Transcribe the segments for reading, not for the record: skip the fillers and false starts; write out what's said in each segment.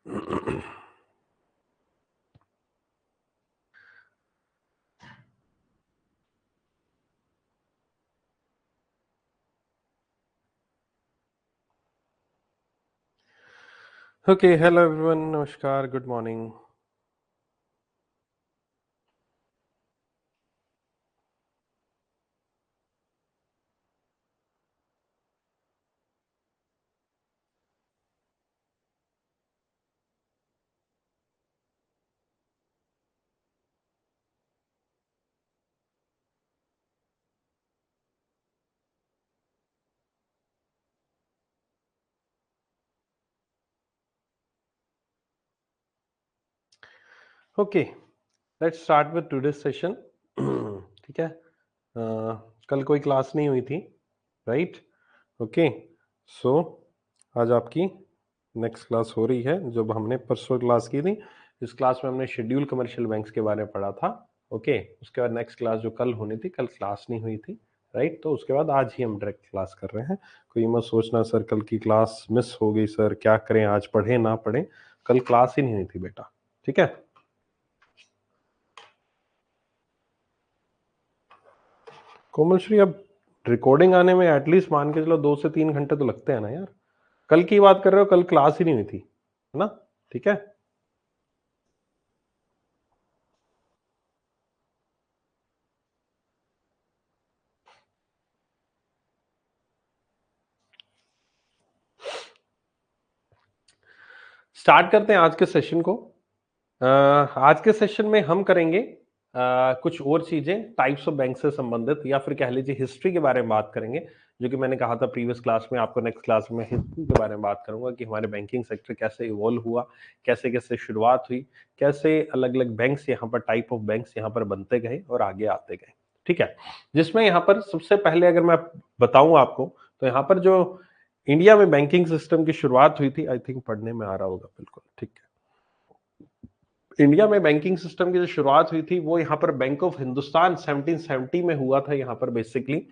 Okay, hello everyone. Namaskar. Good morning. Okay, let's start with today's session. ठीक है? कल कोई क्लास नहीं हुई थी, राइट? ओके, सो आज आपकी नेक्स्ट क्लास हो रही है। जो हमने परसों क्लास की थी, इस क्लास में हमने शेड्यूल कमर्शियल बैंक्स के बारे में पढ़ा था। ओके, उसके बाद नेक्स्ट क्लास जो कल होनी थी, कल क्लास नहीं हुई थी, राइट? तो उसके बाद आज ही हम डायरेक्ट क्लास कर रहे हैं। कोई मत सोचना सर कल की क्लास मिस हो गई, सर क्या करें, आज पढ़े ना पढ़े, कल क्लास ही नहीं हुई थी बेटा, ठीक है? कोमल श्री, अब रिकॉर्डिंग आने में एटलीस्ट मान के चलो 2 से 3 घंटे तो लगते हैं ना यार। कल की बात कर रहे हो, कल क्लास ही नहीं हुई थी, है ना? ठीक है। स्टार्ट करते हैं आज के सेशन को। आज के सेशन में हम करेंगे कुछ और चीजें टाइप्स ऑफ बैंक से संबंधित, या फिर कह लीजिए हिस्ट्री के बारे में बात करेंगे। जो कि मैंने कहा था प्रीवियस क्लास में, आपको नेक्स्ट क्लास में हिस्ट्री के बारे में बात करूंगा कि हमारे बैंकिंग सेक्टर कैसे इवॉल्व हुआ, कैसे कैसे शुरुआत हुई, कैसे अलग अलग बैंक्स यहाँ पर, टाइप ऑफ बैंक्स यहाँ पर बनते गए और आगे आते गए। ठीक है, जिसमें यहाँ पर सबसे पहले अगर मैं बताऊं आपको, तो यहाँ पर जो इंडिया में बैंकिंग सिस्टम की शुरुआत हुई थी, आई थिंक पढ़ने में आ रहा होगा, बिल्कुल ठीक है। इंडिया में बैंकिंग सिस्टम की जो शुरुआत हुई थी वो यहाँ पर बैंक ऑफ हिंदुस्तान 1770 में हुआ था। यहाँ पर बेसिकली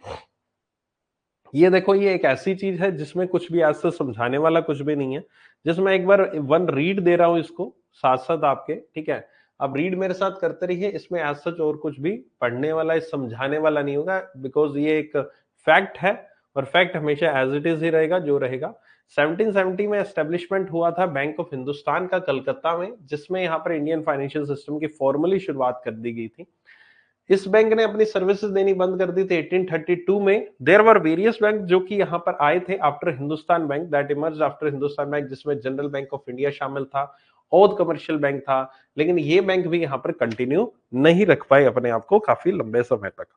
ये देखो, ये एक ऐसी चीज है जिसमें कुछ भी ऐसा समझाने वाला कुछ भी नहीं है। जिसमें एक बार वन रीड दे रहा हूं इसको साथ साथ आपके, ठीक है? अब रीड मेरे साथ करते रहिए, इसमें एज सच और कुछ भी पढ़ने वाला, समझाने वाला नहीं होगा, बिकॉज ये एक फैक्ट है और फैक्ट हमेशा एज इट इज ही रहेगा जो रहेगा। 1770 में एस्टेब्लिशमेंट हुआ था बैंक ऑफ हिंदुस्तान का कलकत्ता में, जिसमें यहाँ पर इंडियन फाइनेंशियल सिस्टम की फॉर्मली शुरुआत कर दी गई थी। इस बैंक ने अपनी सर्विसेज देनी बंद कर दी थी 1832 में। देयर वर वेरियस बैंक जो कि यहां पर आए थे after Hindustan bank, that emerge after Hindustan bank, जिसमें जनरल बैंक ऑफ इंडिया शामिल था, औध कमर्शियल बैंक था। लेकिन ये बैंक भी यहां पर कंटिन्यू नहीं रख पाए अपने आप को काफी लंबे समय तक।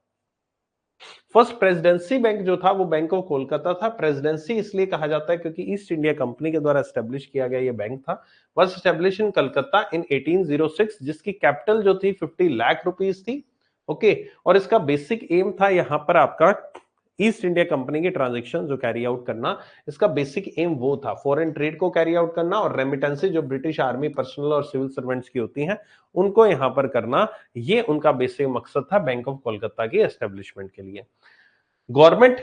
फर्स्ट प्रेसिडेंसी बैंक जो था वो बैंक ऑफ कोलकाता था। प्रेसिडेंसी इसलिए कहा जाता है क्योंकि ईस्ट इंडिया कंपनी के द्वारा एस्टेब्लिश किया गया ये बैंक था। वॉज एस्टेब्लिश इन कलकत्ता इन 1806, जिसकी कैपिटल जो थी 50 लाख रुपीस थी। ओके, और इसका बेसिक एम था यहाँ पर आपका ईस्ट इंडिया कंपनी की ट्रांजेक्शन जो कैरी आउट करना। इसका बेसिक एम वो था फॉरेन ट्रेड को कैरी आउट करना, और रेमिटेंसी जो ब्रिटिश आर्मी पर्सनल और सिविल सर्वेंट्स की होती हैं उनको यहां पर करना। ये उनका बेसिक मकसद था बैंक ऑफ कोलकाता की एस्टेब्लिशमेंट के लिए। गवर्नमेंट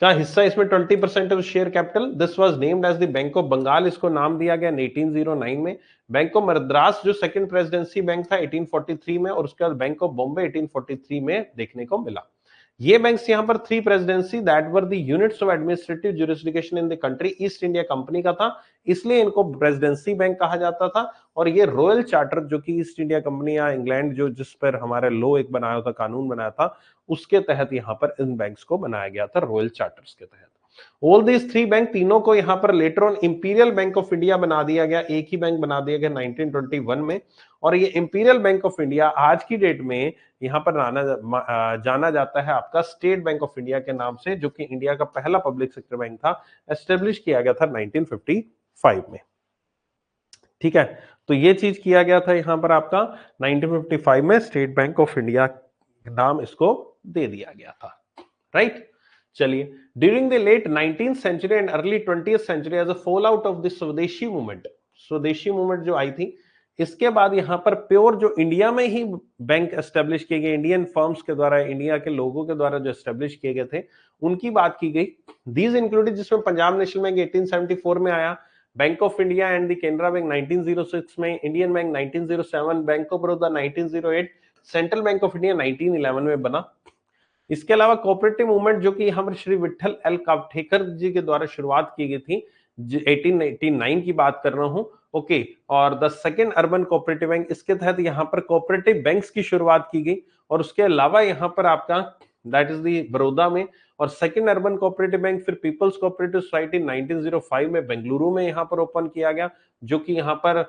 का हिस्सा इसमें 20% of share capital. This was named as the Bank of Bengal, इसको नाम दिया गया 1809 में। बैंक ऑफ मद्रास जो सेकंड प्रेसिडेंसी बैंक था 1843 में, और उसके बाद बैंक ऑफ बॉम्बे 1843 में देखने को मिला। ये बैंक्स यहाँ पर three presidency that were the units of administrative jurisdiction in the country, east India company का था, इसलिए इनको प्रेसिडेंसी बैंक कहा जाता था। और ये रॉयल चार्टर जो कि ईस्ट इंडिया कंपनी या इंग्लैंड जो जिस पर हमारे लॉ एक बनाया था, कानून बनाया था, उसके तहत यहाँ पर इन बैंक्स को बनाया गया था, रॉयल चार्टर्स के तहत। ऑल दीज थ्री बैंक, तीनों को यहाँ पर later on imperial bank of India बना दिया गया, एक ही बैंक बना दिया गया 1921 में। और ये इंपीरियल बैंक ऑफ इंडिया आज की डेट में यहाँ पर जाना जाता है आपका स्टेट बैंक ऑफ इंडिया के नाम से, जो कि इंडिया का पहला पब्लिक सेक्टर बैंक था, एस्टेब्लिश किया गया था 1955 में। ठीक है, तो ये चीज किया गया था यहाँ पर आपका 1955 में, स्टेट बैंक ऑफ इंडिया नाम इसको दे दिया गया था, राइट? चलिए, during the late 19th century and early 20th century as a fall out of the Swadeshi movement, Swadeshi movement जो आई थी, इसके बाद यहां पर प्योर जो इंडिया में ही बैंक एस्टेब्लिश किए गए, इंडियन फर्म्स के द्वारा, इंडिया के लोगों के द्वारा जो एस्टेब्लिश किए गए थे, उनकी बात की गई। दीज इंक्लूडेड, जिसमें पंजाब नेशनल बैंक 1874 में आया, bank of India and the Canara bank 1906 में, Indian bank 1907, bank of Baroda 1908, central bank of India 1911 में बना। इसके अलावा कोऑपरेटिव मूवमेंट जो कि यहाँ पर श्री विठल एल कावठेकर जी के द्वारा शुरुआत की गई थी, 1889 की बात कर रहा हूं, ओके। और the second urban cooperative bank, इसके तहत यहाँ पर कोऑपरेटिव बैंक्स की शुरुआत की गई। और उसके अलावा यहाँ पर आपका दैट इज दी बड़ौदा में, और सेकेंड अर्बन कोऑपरेटिव बैंक फिर पीपल्स कोऑपरेटिव सोसाइटी 1905 में बेंगलुरु में यहाँ पर ओपन किया गया, जो कि यहाँ पर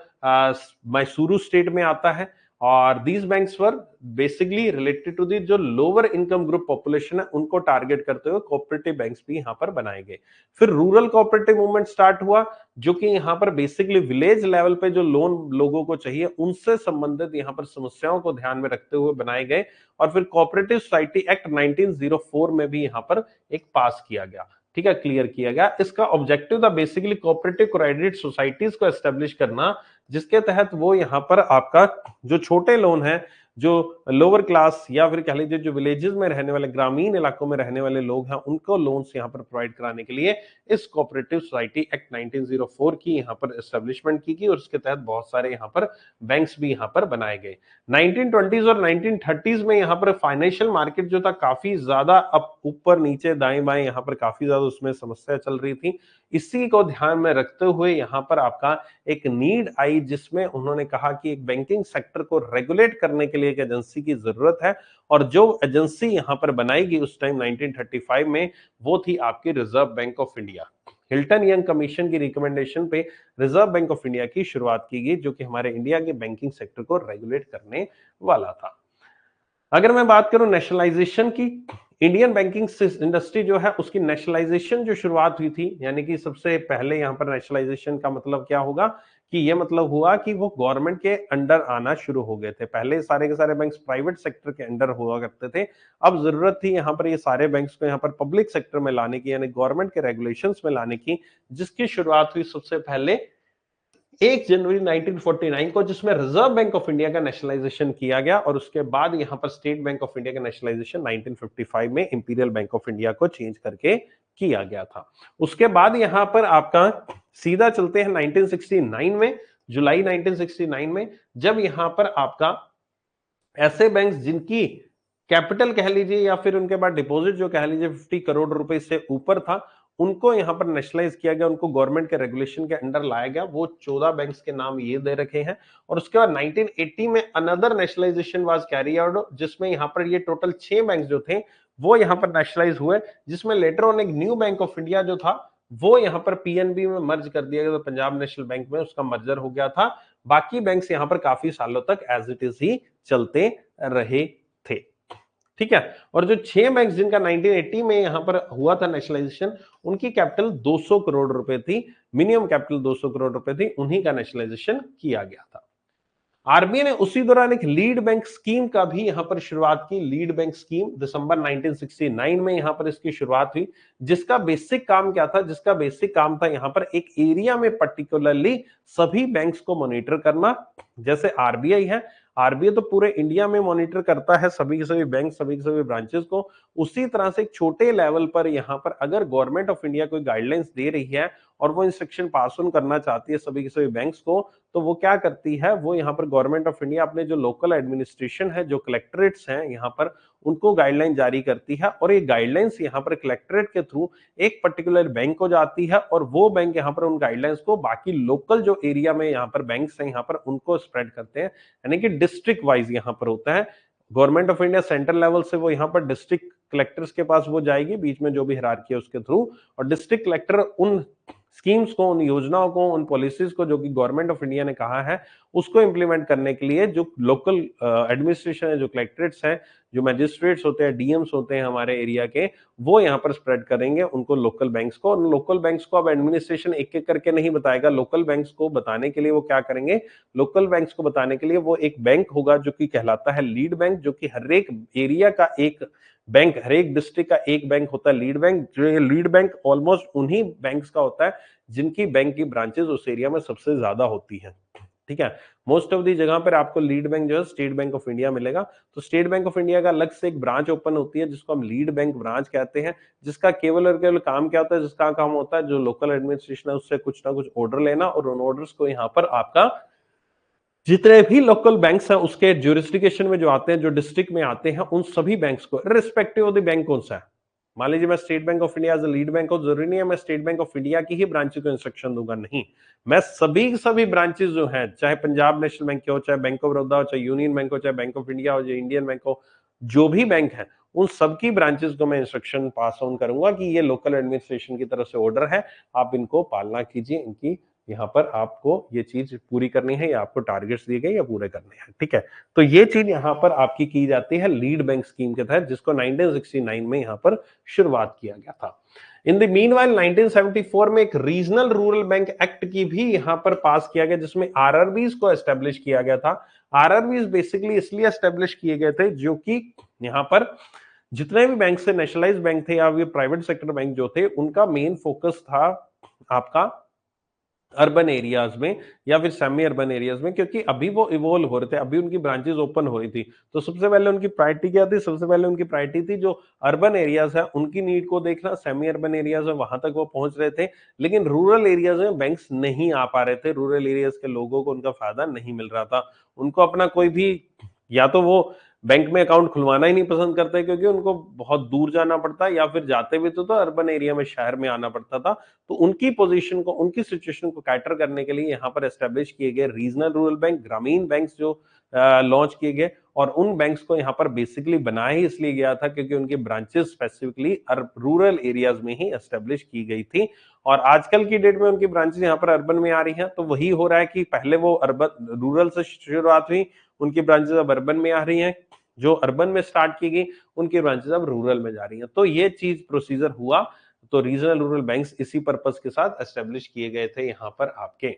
मैसूरू स्टेट में आता है। और these banks were basically related to the जो लोअर इनकम ग्रुप पॉपुलेशन है उनको टारगेट करते हुए कोऑपरेटिव बैंक्स भी यहाँ पर बनाए गए। फिर रूरल कोऑपरेटिव मूवमेंट स्टार्ट हुआ, जो कि यहाँ पर बेसिकली विलेज लेवल पे जो लोन लोगों को चाहिए उनसे संबंधित यहाँ पर समस्याओं को ध्यान में रखते हुए बनाए गए। और फिर कोऑपरेटिव सोसाइटी एक्ट 1904 में भी यहाँ पर एक पास किया गया, ठीक है, क्लियर किया गया। इसका ऑब्जेक्टिव था बेसिकली कोऑपरेटिव क्रेडिट सोसाइटीज को एस्टेब्लिश करना, जिसके तहत वो यहाँ पर आपका जो छोटे लोन है, जो लोअर क्लास या फिर कह लीजिए जो विलेजेस में रहने वाले, ग्रामीण इलाकों में रहने वाले लोग हैं, उनको लोन्स यहाँ पर प्रोवाइड कराने के लिए इस कोऑपरेटिव सोसाइटी एक्ट 1904 की यहाँ पर एस्टेब्लिशमेंट की गई। और उसके तहत बहुत सारे यहाँ पर बैंक्स भी यहाँ पर बनाए गए। 1920s और 1930s में यहाँ पर फाइनेंशियल मार्केट जो था काफी ज्यादा अब ऊपर नीचे दाएं बाएं यहाँ पर काफी ज्यादा उसमें समस्या चल रही थी। इसी को ध्यान में रखते हुए यहाँ पर आपका एक नीड आई, जिसमें उन्होंने कहा कि एक बैंकिंग सेक्टर को रेगुलेट करने के लिए एक एजेंसी की जरूरत है। और जो एजेंसी यहाँ पर बनाएगी उस टाइम 1935 में, वो थी आपकी reserve bank of India. Hilton young commission की रिकमेंडेशन पे रिजर्व बैंक ऑफ इंडिया की शुरुआत की गई, जो कि हमारे इंडिया के बैंकिंग सेक्टर को रेगुलेट करने वाला था। अगर मैं बात करूं नेशनलाइजेशन की, इंडियन बैंकिंग इंडस्ट्री जो है उसकी नेशनलाइजेशन जो शुरुआत हुई थी, यानी कि सबसे पहले यहां पर नेशनलाइजेशन का मतलब क्या होगा कि ये मतलब हुआ कि वो गवर्नमेंट के अंडर आना शुरू हो गए थे। पहले सारे के सारे बैंक्स प्राइवेट सेक्टर के अंडर हुआ करते थे। अब जरूरत थी यहाँ पर ये सारे बैंक्स को यहाँ पर पब्लिक सेक्टर में लाने की, यानी गवर्नमेंट के रेगुलेशंस में लाने की, जिसकी शुरुआत हुई सबसे पहले 1 जनवरी 1949 को, जिसमें रिजर्व बैंक ऑफ इंडिया का नेशनलाइजेशन किया गया। और उसके बाद यहां पर स्टेट बैंक ऑफ इंडिया का नेशनलाइजेशन 1955 में इंपीरियल बैंक ऑफ इंडिया को चेंज करके किया गया था। उसके बाद यहां पर आपका सीधा चलते हैं 1969 में, जुलाई 1969 में, जब यहां पर आपका ऐसे बैंक्स जिनकी कैपिटल कह लीजिए या फिर उनके बाद डिपॉजिट जो कह लीजिए 50 करोड़ रुपए से ऊपर था, उनको यहां पर नेशनलाइज किया गया, उनको गवर्नमेंट के रेगुलेशन के अंडर लाया गया। वो 14 बैंक्स के नाम ये दे रखे हैं। और उसके बाद 1980 में another nationalisation was carry out, जिसमें यहां पर ये टोटल 6 बैंक जो थे वो यहां पर नेशनलाइज हुए, जिसमें लेटर ऑन एक न्यू बैंक ऑफ इंडिया जो था वो यहां पर पीएनबी में मर्ज कर दिया गया, तो पंजाब नेशनल बैंक में उसका मर्जर हो गया था। बाकी बैंक्स यहां पर काफी सालों तक एज इट इज ही चलते रहे थे, ठीक है। और जो 6 बैंक जिनका 1980 में यहां पर हुआ था नेशनलाइजेशन, उनकी कैपिटल 200 करोड़ रुपए थी, मिनिमम कैपिटल 200 करोड़ रुपए थी, उन्हीं का नेशनलाइजेशन किया गया था। आरबीआई ने उसी दौरान एक लीड बैंक स्कीम का भी यहां पर शुरुआत की। लीड बैंक स्कीम दिसंबर 1969 में यहां पर इसकी शुरुआत हुई, जिसका बेसिक काम क्या था, जिसका बेसिक काम था यहां पर एक एरिया में पर्टिकुलरली सभी बैंक्स को मॉनिटर करना। जैसे आरबीआई है, आरबीआई तो पूरे इंडिया में मॉनिटर करता है सभी के सभी बैंक, सभी के सभी ब्रांचेस को। उसी तरह से एक छोटे लेवल पर यहां पर अगर गवर्नमेंट ऑफ इंडिया कोई गाइडलाइंस दे रही है और वो इंस्ट्रक्शन पास ऑन करना चाहती है सभी के सभी बैंक्स को, तो वो क्या करती है, वो यहाँ पर गवर्नमेंट ऑफ इंडिया अपने जो लोकल एडमिनिस्ट्रेशन है, जो कलेक्टरेट्स हैं यहाँ पर, उनको गाइडलाइन जारी करती है। और ये गाइडलाइंस यहाँ पर कलेक्टरेट के थ्रू एक पर्टिकुलर बैंक को जाती है, और वो बैंक यहाँ पर उन गाइडलाइंस को बाकी लोकल जो एरिया में यहाँ पर बैंक्स हैं यहाँ पर उनको स्प्रेड करते हैं, यानी कि डिस्ट्रिक्ट वाइज यहाँ पर होता है। Government of India central level से वो यहाँ पर डिस्ट्रिक्ट कलेक्टर्स के पास वो जाएगी, बीच में जो भी हिरार्की है उसके थ्रू, और डिस्ट्रिक्ट कलेक्टर उन स्कीम्स को, उन योजनाओं को, उन पॉलिसीज को जो कि गवर्नमेंट ऑफ इंडिया ने कहा है उसको इंप्लीमेंट करने के लिए जो लोकल एडमिनिस्ट्रेशन है, जो कलेक्टरेट्स हैं, जो मैजिस्ट्रेट्स होते हैं, डीएम्स होते हैं हमारे एरिया के, वो यहाँ पर स्प्रेड करेंगे उनको लोकल बैंक्स को। और लोकल बैंक्स को अब एडमिनिस्ट्रेशन एक एक करके नहीं बताएगा, लोकल बैंक्स को बताने के लिए वो क्या करेंगे, लोकल बैंक्स को बताने के लिए वो एक बैंक होगा जो कि कहलाता है लीड बैंक, जो कि हर एक एरिया का एक बैंक, हर एक डिस्ट्रिक्ट का एक बैंक होता है लीड बैंक। जो ये लीड बैंक ऑलमोस्ट उन्हीं बैंक्स का होता है जिनकी बैंक की ब्रांचेस उस एरिया में सबसे ज्यादा होती हैं। ठीक है। मोस्ट ऑफ दी जगह पर आपको लीड बैंक जो है स्टेट बैंक ऑफ इंडिया मिलेगा। तो स्टेट बैंक ऑफ इंडिया का अलग से एक ब्रांच ओपन होती है जिसको हम लीड बैंक ब्रांच कहते हैं, जिसका केवल और केवल काम क्या होता है, जिसका काम होता है जो लोकल एडमिनिस्ट्रेशन है उससे कुछ ना कुछ ऑर्डर लेना और उन ऑर्डर्स को यहाँ पर आपका जितने भी लोकल बैंक्स हैं उसके ज्यूरिसडिक्शन में जो आते हैं, जो डिस्ट्रिक्ट में आते हैं, उन सभी बैंक्स को रिस्पेक्टिव ऑफ द बैंक कौन सा है, मान लीजिए मैं State Bank of India as lead bank हो, जरूरी नहीं है मैं स्टेट बैंक ऑफ इंडिया की ही ब्रांचेस को इंस्ट्रक्शन दूंगा, नहीं, मैं सभी ब्रांचेस जो हैं, चाहे पंजाब नेशनल बैंक हो, चाहे बैंक ऑफ बड़ौदा हो, चाहे यूनियन बैंक हो, चाहे बैंक ऑफ इंडिया हो, चाहे इंडियन बैंक हो, जो भी बैंक है उन सबकी ब्रांचेस को मैं इंस्ट्रक्शन पास ऑन करूंगा कि ये लोकल एडमिनिस्ट्रेशन की तरफ से ऑर्डर है, आप इनको पालना कीजिए, इनकी यहाँ पर आपको ये चीज पूरी करनी है या आपको टारगेट्स दिए गए या पूरे करने हैं, ठीक है। तो ये चीज यहाँ पर आपकी की जाती है लीड बैंक स्कीम के तहत, जिसको 1969 में यहाँ पर शुरुआत किया गया था। इन द मीनवाइल 1974 में एक रीजनल रूरल बैंक एक्ट की भी यहाँ पर पास किया गया, जिसमें आरआरबीज को एस्टेब्लिश किया गया था। आरआरबीज बेसिकली इसलिए एस्टेब्लिश किए गए थे जो कि यहाँ पर जितने भी बैंक से नेशनलाइज बैंक थे या भी प्राइवेट सेक्टर बैंक जो थे, उनका मेन फोकस था आपका अर्बन एरियाज में या फिर सेमी अर्बन एरियाज में, क्योंकि अभी वो इवोल्व हो रहे थे, अभी उनकी ब्रांचेस ओपन हो रही थी। तो सबसे पहले उनकी प्रायोरिटी क्या थी, सबसे पहले उनकी प्रायोरिटी थी जो अर्बन एरियाज है उनकी नीड को देखना, सेमी अर्बन एरियाज है वहां तक वो पहुंच रहे थे, लेकिन रूरल एरियाज में बैंक्स नहीं आ पा रहे थे, रूरल एरियाज के लोगों को उनका फायदा नहीं मिल रहा था। उनको अपना कोई भी, या तो वो बैंक में अकाउंट खुलवाना ही नहीं पसंद करते क्योंकि उनको बहुत दूर जाना पड़ता है, या फिर जाते भी तो अर्बन एरिया में, शहर में आना पड़ता था। तो उनकी पोजीशन को, उनकी सिचुएशन को कैटर करने के लिए यहाँ पर एस्टेब्लिश किए गए रीजनल रूरल बैंक, ग्रामीण बैंक्स जो लॉन्च किए गए, और उन बैंक्स को यहाँ पर बेसिकली बनाया ही इसलिए गया था क्योंकि उनकी ब्रांचेस स्पेसिफिकली रूरल एरियाज में ही एस्टेब्लिश की गई थी। और आजकल की डेट में उनकी ब्रांचेस यहाँ पर अर्बन में आ रही हैं, तो वही हो रहा है कि पहले वो अर्बन रूरल से शुरुआत हुई, उनकी ब्रांचेस अब अर्बन में आ रही हैं, जो अर्बन में स्टार्ट की गई उनकी ब्रांचेस अब रूरल में जा रही हैं। तो ये चीज प्रोसीजर हुआ। तो रीजनल रूरल बैंक्स इसी पर्पस के साथ एस्टेब्लिश किए गए थे यहाँ पर आपके,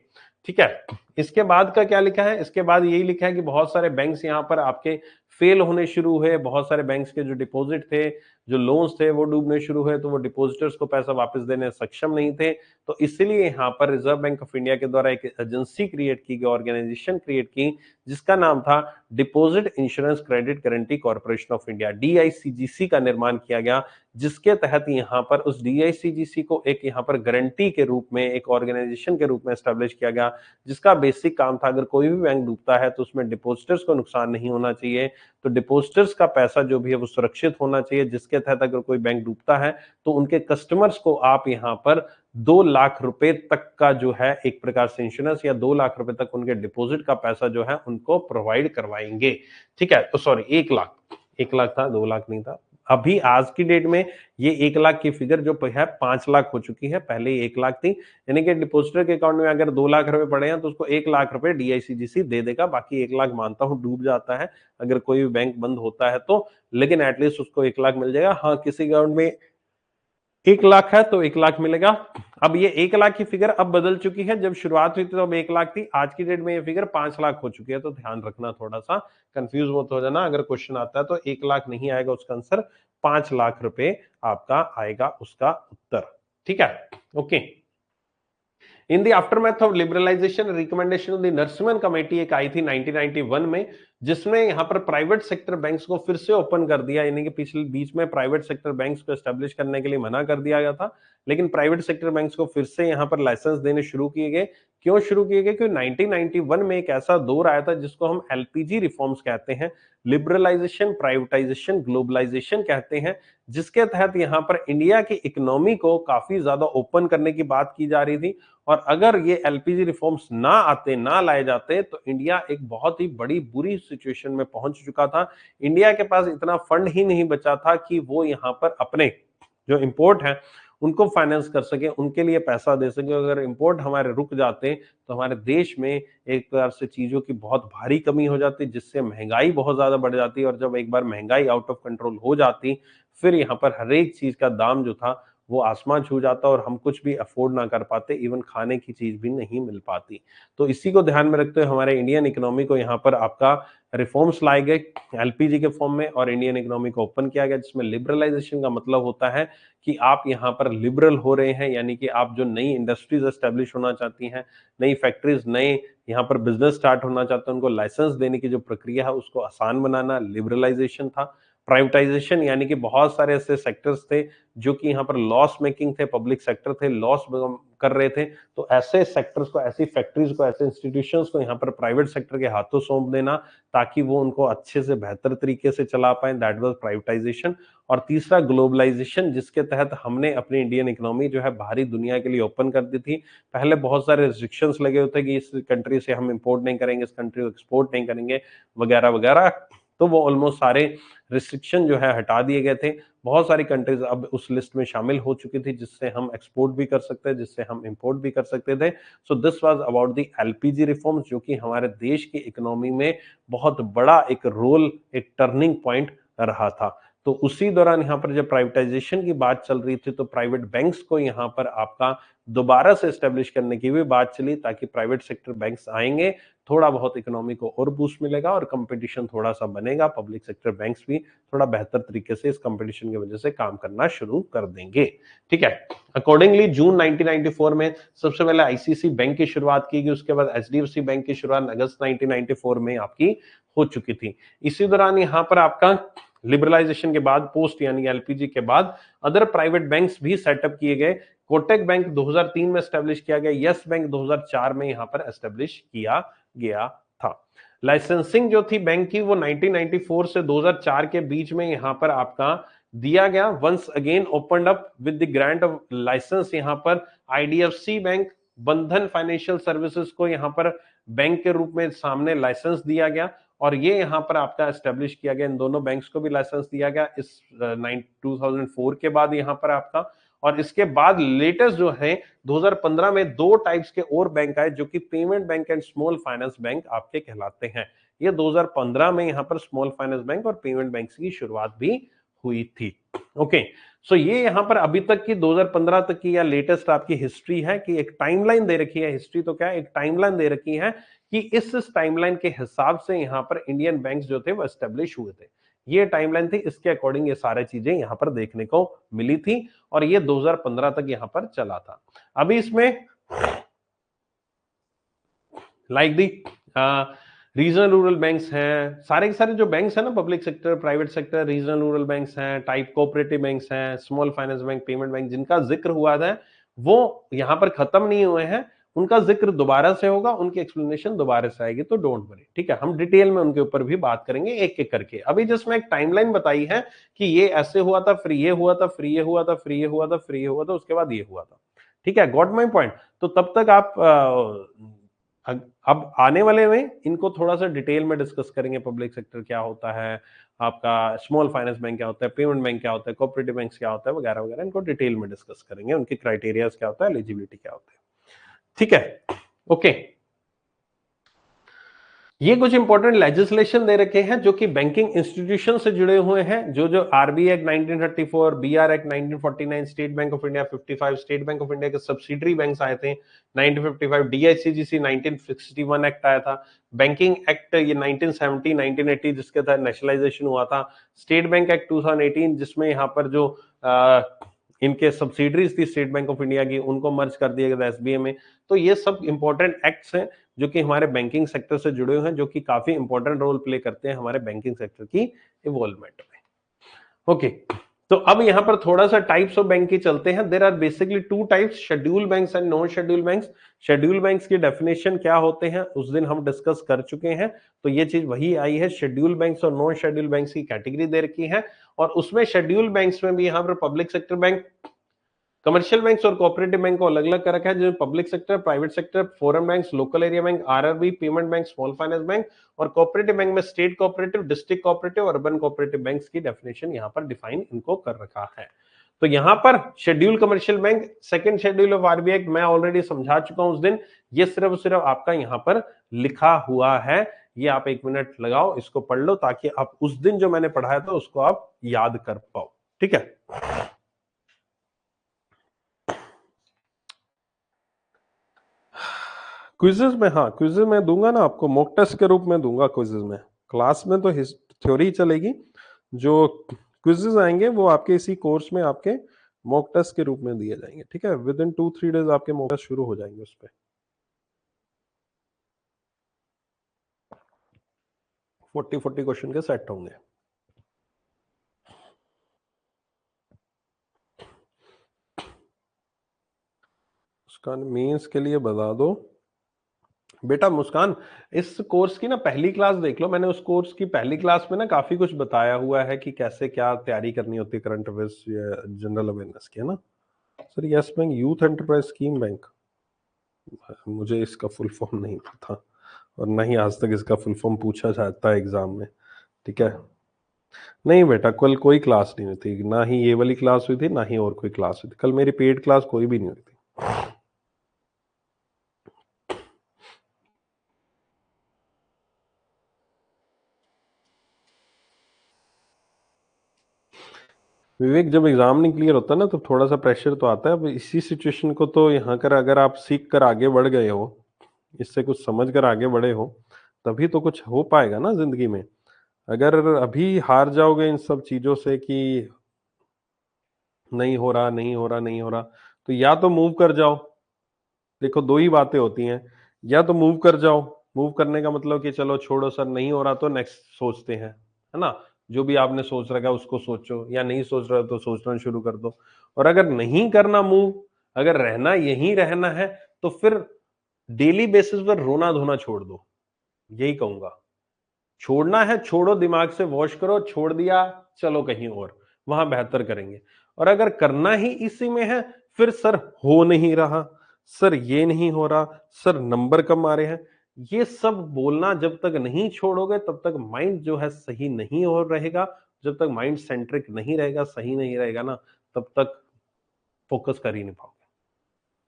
ठीक है। इसके बाद का क्या लिखा है, इसके बाद यही लिखा है कि बहुत सारे बैंक्स यहाँ पर आपके फेल होने शुरू हुए, बहुत सारे बैंक्स के जो डिपॉजिट थे, जो लोन्स थे वो डूबने शुरू हुए, तो वो डिपॉजिटर्स को पैसा वापस देने सक्षम नहीं थे। तो इसलिए यहाँ पर रिजर्व बैंक ऑफ इंडिया के द्वारा एक एजेंसी क्रिएट की गई, ऑर्गेनाइजेशन क्रिएट की, जिसका नाम था deposit insurance credit guarantee corporation of India, DICGC का निर्माण किया गया, जिसके तहत यहाँ पर उस डीआईसीजीसी को एक यहाँ पर गारंटी के रूप में, एक ऑर्गेनाइजेशन के रूप में एस्टेब्लिश किया गया, जिसका बेसिक काम था अगर कोई भी बैंक डूबता है तो उसमें डिपॉजिटर्स को नुकसान नहीं होना चाहिए, तो डिपॉजिटर्स का पैसा जो भी है वो सुरक्षित होना चाहिए, जिसके तहत अगर कोई बैंक डूबता है तो उनके कस्टमर्स को आप यहाँ पर 2 लाख रुपए तक का जो है एक प्रकार से इंश्योरेंस, या 2 लाख रुपए तक उनके डिपॉजिट का पैसा जो है उनको प्रोवाइड करवाएंगे, ठीक है। तो सॉरी 1 लाख था, 2 लाख नहीं था। अभी आज की डेट में ये 1 लाख की फिगर जो है 5 लाख हो चुकी है, पहले 1 लाख थी, यानी कि डिपॉजिटर के अकाउंट में अगर 2 लाख रुपए पड़े हैं तो उसको 1 लाख रुपए डीआईसीजीसी दे देगा, बाकी 1 लाख मानता हूं डूब जाता है अगर कोई भी बैंक बंद होता है तो, लेकिन एटलीस्ट उसको 1 लाख मिल जाएगा। हाँ, किसी अकाउंट में 1 लाख है तो 1 लाख मिलेगा। अब ये 1 लाख की फिगर अब बदल चुकी है, जब शुरुआत हुई थी तो अब 1 लाख थी, आज की डेट में ये फिगर 5 लाख हो चुकी है, तो ध्यान रखना, थोड़ा सा कंफ्यूज मत हो जाना, अगर क्वेश्चन आता है तो 1 लाख नहीं आएगा उसका आंसर, 5 लाख रुपए आपका आएगा उसका उत्तर, ठीक है, okay. In the aftermath of liberalisation recommendation of the Narasimhan committee एक आई थी 1991 में, जिसने यहाँ पर प्राइवेट सेक्टर बैंक्स को फिर से ओपन कर दिया, यानी कि पिछले बीच में प्राइवेट सेक्टर बैंक्स को एस्टेब्लिश करने के लिए मना कर दिया गया था, लेकिन प्राइवेट सेक्टर बैंक्स को फिर से यहाँ पर लाइसेंस देने शुरू किए गए। क्यों शुरू किए गए, क्योंकि 1991 में एक ऐसा दौर आया था जिसको हम एलपीजी रिफॉर्म्स कहते हैं, लिबरलाइजेशन, प्राइवेटाइजेशन, ग्लोबलाइजेशन कहते हैं, जिसके तहत यहाँ पर इंडिया की इकोनॉमी को काफी ज्यादा ओपन करने की बात की जा रही थी, और अगर ये एलपीजी रिफॉर्म्स ना आते, ना लाए जाते, तो इंडिया एक बहुत ही बड़ी बुरी सिचुएशन में पहुंच चुका था। इंडिया के पास इतना फंड ही नहीं बचा था कि वो यहाँ पर अपने जो इंपोर्ट है उनको फाइनेंस कर सके, उनके लिए पैसा दे सके। अगर इंपोर्ट हमारे रुक जाते तो हमारे देश में एक प्रकार से चीजों की बहुत भारी कमी हो जाती, जिससे महंगाई बहुत ज्यादा बढ़ जाती, और जब एक बार महंगाई आउट ऑफ कंट्रोल हो जाती, फिर यहाँ पर हर एक चीज का दाम जो था वो आसमान छू जाता और हम कुछ भी अफोर्ड ना कर पाते, इवन खाने की चीज भी नहीं मिल पाती। तो इसी को ध्यान में रखते हुए हमारे इंडियन इकोनॉमी को यहाँ पर आपका रिफॉर्म्स लाए गए एलपीजी के फॉर्म में, और इंडियन इकोनॉमी को ओपन किया गया, जिसमें लिबरलाइजेशन का मतलब होता है कि आप यहाँ पर लिबरल हो रहे हैं, यानी कि आप जो नई इंडस्ट्रीज एस्टेब्लिश होना चाहती हैं, नई फैक्ट्रीज, नए यहाँ पर बिजनेस स्टार्ट होना चाहते हैं, उनको लाइसेंस देने की जो प्रक्रिया है उसको आसान बनाना लिबरलाइजेशन था। प्राइवेटाइजेशन यानी कि बहुत सारे ऐसे सेक्टर्स थे जो कि यहाँ पर लॉस मेकिंग थे, पब्लिक सेक्टर थे, लॉस कर रहे थे, तो ऐसे सेक्टर्स को, ऐसी फैक्ट्रीज को, ऐसे इंस्टीट्यूशंस को यहाँ पर प्राइवेट सेक्टर के हाथों सौंप देना ताकि वो उनको अच्छे से बेहतर तरीके से चला पाए, दैट वाज प्राइवेटाइजेशन। और तीसरा ग्लोबलाइजेशन, जिसके तहत हमने अपनी इंडियन इकोनॉमी जो है बाहरी दुनिया के लिए ओपन कर दी थी। पहले बहुत सारे रिस्ट्रिक्शंस लगे होते कि इस कंट्री से हम इंपोर्ट नहीं करेंगे, इस कंट्री को एक्सपोर्ट नहीं करेंगे, वगैरह वगैरह, तो वो ऑलमोस्ट सारे रिस्ट्रिक्शन जो है हटा दिए गए थे। बहुत सारी कंट्रीज अब उस लिस्ट में शामिल हो चुकी थी जिससे हम एक्सपोर्ट भी कर सकते हैं, जिससे हम इंपोर्ट भी कर सकते थे। So this was about the LPG reforms, जो कि हमारे देश की इकोनॉमी में बहुत बड़ा एक रोल, एक टर्निंग पॉइंट रहा था। तो उसी दौरान यहाँ पर जब प्राइवेटाइजेशन की बात चल रही थी तो प्राइवेट बैंक्स को यहाँ पर आपका दोबारा से एस्टेब्लिश करने की भी बात चली, ताकि प्राइवेट सेक्टर बैंक्स आएंगे, थोड़ा बहुत इकोनॉमी को और बूस्ट मिलेगा और कंपटीशन थोड़ा सा बनेगा, पब्लिक सेक्टर बैंक्स भी थोड़ा बेहतर तरीके से इस कंपटीशन की वजह से काम करना शुरू कर देंगे। ठीक है, अकॉर्डिंगली जून 1994 में सबसे पहले आईसीसी बैंक की शुरुआत की गई, उसके बाद एचडीएफसी बैंक की शुरुआत अगस्त 1994 में आपकी हो चुकी थी। इसी दौरान यहाँ पर आपका लिबरलाइजेशन के बाद, पोस्ट यानी एलपीजी के बाद, अदर प्राइवेट बैंक्स भी सेटअप किए गए। कोटक बैंक 2003 में एस्टेब्लिश किया गया, यस बैंक 2004 में यहां पर एस्टेब्लिश किया गया था। लाइसेंसिंग जो थी बैंक की वो 1994 से 2004 के बीच में यहां पर आपका दिया गया। Once again opened up with the grant of licence, यहां पर IDFC bank, Bandhan financial services को यहां पर बैंक के रूप में सामने लाइसेंस दिया गया, और ये यहां पर आपका एस्टेब्लिश किया गया। इन दोनों बैंक्स को भी लाइसेंस दिया गया इस 2004 के बाद यहां पर आपका। और इसके बाद लेटेस्ट जो है 2015 में दो टाइप्स के और बैंक आए जो कि payment bank and small finance bank आपके कहलाते हैं। ये 2015 में यहां पर स्मॉल फाइनेंस बैंक और पेमेंट बैंक की शुरुआत भी हुई थी। ओके, सो ये यहां पर अभी तक की 2015 तक की या लेटेस्ट आपकी हिस्ट्री है, कि एक टाइमलाइन दे रखी है। हिस्ट्री तो क्या है, एक टाइमलाइन दे रखी है कि इस टाइमलाइन के हिसाब से यहां पर इंडियन बैंक्स जो थे वो एस्टेब्लिश हुए थे। ये टाइमलाइन थी, इसके अकॉर्डिंग ये सारी चीजें यहां पर देखने को मिली थी, और ये 2015 तक यहां पर चला था। अभी इसमें like the regional rural banks हैं, सारे के सारे जो बैंक्स हैं ना, public sector, private sector, regional rural banks हैं, टाइप कोऑपरेटिव बैंक्स हैं, small finance bank, payment bank, जिनका जिक्र हुआ था वो यहां पर खत्म नहीं हुए हैं, उनका जिक्र दोबारा से होगा, उनकी एक्सप्लेनेशन दोबारा से आएगी, तो डोंट वरी। ठीक है, हम डिटेल में उनके ऊपर भी बात करेंगे एक एक करके। अभी जस्ट मैं एक टाइमलाइन बताई है कि ये ऐसे हुआ था, फिर ये हुआ था, फिर ये हुआ था, फिर ये हुआ था, फिर ये हुआ था, उसके बाद ये हुआ था। ठीक है, गॉट माई पॉइंट। तो तब तक आप अब आने वाले में इनको थोड़ा सा डिटेल में डिस्कस करेंगे। पब्लिक सेक्टर क्या होता है, आपका स्मॉल फाइनेंस बैंक क्या होता है, पेमेंट बैंक क्या होता है, कोऑपरेटिव बैंक क्या होता है, वगैरह वगैरह, इनको डिटेल में डिस्कस करेंगे। उनके क्राइटेरिया क्या होता है, एलिजिबिलिटी क्या होता है। ठीक है, ओके। ये कुछ इंपॉर्टेंट लेजिस्लेशन दे रखे हैं जो कि बैंकिंग इंस्टीट्यूशन से जुड़े हुए हैं। जो RBI act 1934, BR act 1949, State Bank of India 55, State Bank of India के सब्सिडरी बैंक्स आए थे 1955, डीआईसीजीसी 1961 एक्ट आया था, बैंकिंग एक्ट ये 1970 1980 जिसके तहत नेशनलाइजेशन हुआ था, स्टेट बैंक एक्ट 2018 जिसमें यहाँ पर जो इनके सब्सिडरीज थी स्टेट बैंक ऑफ इंडिया की, उनको मर्ज कर दिया गया एसबीआई में। तो ये सब इंपॉर्टेंट एक्ट्स हैं जो कि हमारे बैंकिंग सेक्टर से जुड़े हुए हैं, जो कि काफी इंपॉर्टेंट रोल प्ले करते हैं हमारे बैंकिंग सेक्टर की इवॉल्वमेंट में। ओके, तो अब यहां पर थोड़ा सा टाइप्स ऑफ बैंक की चलते हैं। There are basically two types, schedule banks and non schedule banks. Schedule banks की डेफिनेशन क्या होते हैं उस दिन हम डिस्कस कर चुके हैं, तो ये चीज वही आई है। शेड्यूल बैंक्स और नॉन शेड्यूल बैंक्स की कैटेगरी दे रखी है, और उसमें शेड्यूल बैंक्स में भी यहां पर public sector bank, commercial banks और कोऑपरेटिव बैंक को अलग अलग कर रखा है, जिसमें public sector, private sector, foreign banks, local area bank, RRB, payment bank, small finance bank, और कोऑपरेटिव बैंक में state cooperative, district cooperative, urban cooperative banks की डेफिनेशन यहां पर डिफाइन इनको कर रखा है। तो यहां पर schedule commercial bank, second schedule of RBI act मैं ऑलरेडी समझा चुका हूं उस दिन, ये सिर्फ आपका यहां पर लिखा हुआ है। ये आप एक मिनट लगाओ, इसको पढ़ लो, ताकि आप उस दिन जो मैंने पढ़ाया था उसको आप याद कर पाओ। ठीक है, क्विजेज में, हाँ क्विजेज में दूंगा ना आपको, मॉक टेस्ट के रूप में दूंगा क्विजेज में। क्लास में तो थ्योरी चलेगी, जो क्विजेज आएंगे वो आपके इसी कोर्स में आपके मॉक टेस्ट के रूप में दिए जाएंगे, ठीक है। विद इन 2-3 डेज आपके मॉक टेस्ट शुरू हो जाएंगे उस पे। 40 क्वेश्चन के सेट होंगे। मुस्कान मेंस के लिए बता दो बेटा। मुस्कान, इस कोर्स की ना पहली क्लास देख लो, मैंने उस कोर्स की पहली क्लास में ना काफी कुछ बताया हुआ है कि कैसे क्या तैयारी करनी होती है करंट अफेयर्स या जनरल अवेयरनेस की, है ना। Sir yes bank youth enterprise scheme bank, मुझे इसका फुल फॉर्म नहीं पता, और ना ही आज तक इसका फुल फॉर्म पूछा जाता है एग्जाम में, ठीक है। नहीं बेटा, कल कोई क्लास नहीं हुई थी, ना ही ये वाली क्लास हुई थी, ना ही और कोई क्लास हुई थी। कल मेरी पेड क्लास कोई भी नहीं हुई थी। विवेक, जब एग्जाम नहीं क्लियर होता ना तो थोड़ा सा प्रेशर तो आता है। अब इसी सिचुएशन को तो यहाँ कर अगर आप सीख कर आगे बढ़ गए हो, इससे कुछ समझ कर आगे बढ़े हो, तभी तो कुछ हो पाएगा ना जिंदगी में। अगर अभी हार जाओगे इन सब चीजों से कि नहीं हो रहा, नहीं हो रहा, नहीं हो रहा, तो या तो मूव कर जाओ। देखो दो ही बातें होती हैं, या तो मूव कर जाओ। मूव करने का मतलब कि चलो छोड़ो सर, नहीं हो रहा तो नेक्स्ट सोचते हैं, है ना। जो भी आपने सोच रखा है उसको सोचो, या नहीं सोच रहे हो तो सोचना शुरू कर दो। और अगर नहीं करना मूव, अगर रहना यहीं रहना है, तो फिर डेली बेसिस पर रोना धोना छोड़ दो, यही कहूंगा। छोड़ना है छोड़ो, दिमाग से वॉश करो, छोड़ दिया चलो कहीं और, वहां बेहतर करेंगे। और अगर करना ही इसी में है, फिर सर हो नहीं रहा, सर ये नहीं हो रहा, सर नंबर कम आ रहे हैं, ये सब बोलना जब तक नहीं छोड़ोगे तब तक माइंड जो है सही नहीं हो रहेगा। जब तक माइंड सेंट्रिक नहीं रहेगा, सही नहीं रहेगा ना, तब तक फोकस कर ही नहीं पाओगे,